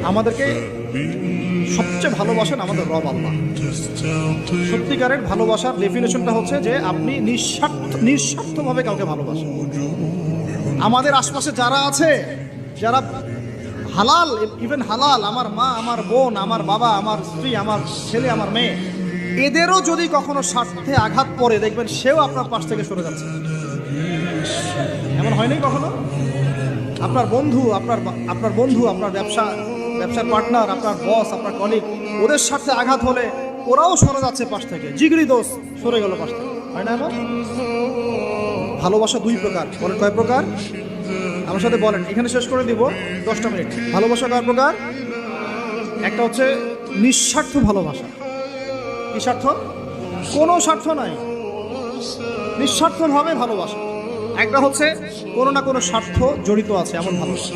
আমাদেরকে সবচেয়ে ভালোবাসেন আমাদের রব আল্লাহ। সত্যিকারের ভালোবাসার ডেফিনেশনটা হচ্ছে যে আপনি নিঃস্বার্থভাবে কাউকে ভালোবাসেন। আমাদের আশপাশে যারা আছে, যারা হালাল, ইভেন হালাল, আমার মা, আমার বোন, আমার বাবা, আমার স্ত্রী, আমার ছেলে, আমার মেয়ে, এদেরও যদি কখনো স্বার্থে আঘাত পড়ে, দেখবেন সেও আপনার পাশ থেকে সরে যাচ্ছে। এমন হয়নি কখনো? আপনার বন্ধু, আপনার ব্যবসার পার্টনার, আপনার বস, আপনার কলিগ, ওদের সাথে আঘাত হলে ওরাও সরে যাচ্ছে পাশ থেকে। জিগরি দোষ সরে গেল পাশ থেকে, হয় না এমন? ভালোবাসা দুই প্রকার। বলেন কয় প্রকার? আমার সাথে বলেন, এখানে শেষ করে দিব 10টা মিনিট। ভালোবাসা কয় প্রকার? একটা হচ্ছে নিঃস্বার্থ ভালোবাসা। কি স্বার্থ? কোনো স্বার্থ নাই, নিঃস্বার্থভাবে ভালোবাসা। একটা হচ্ছে কোনো না কোনো স্বার্থ জড়িত আছে এমন ভালোবাসা।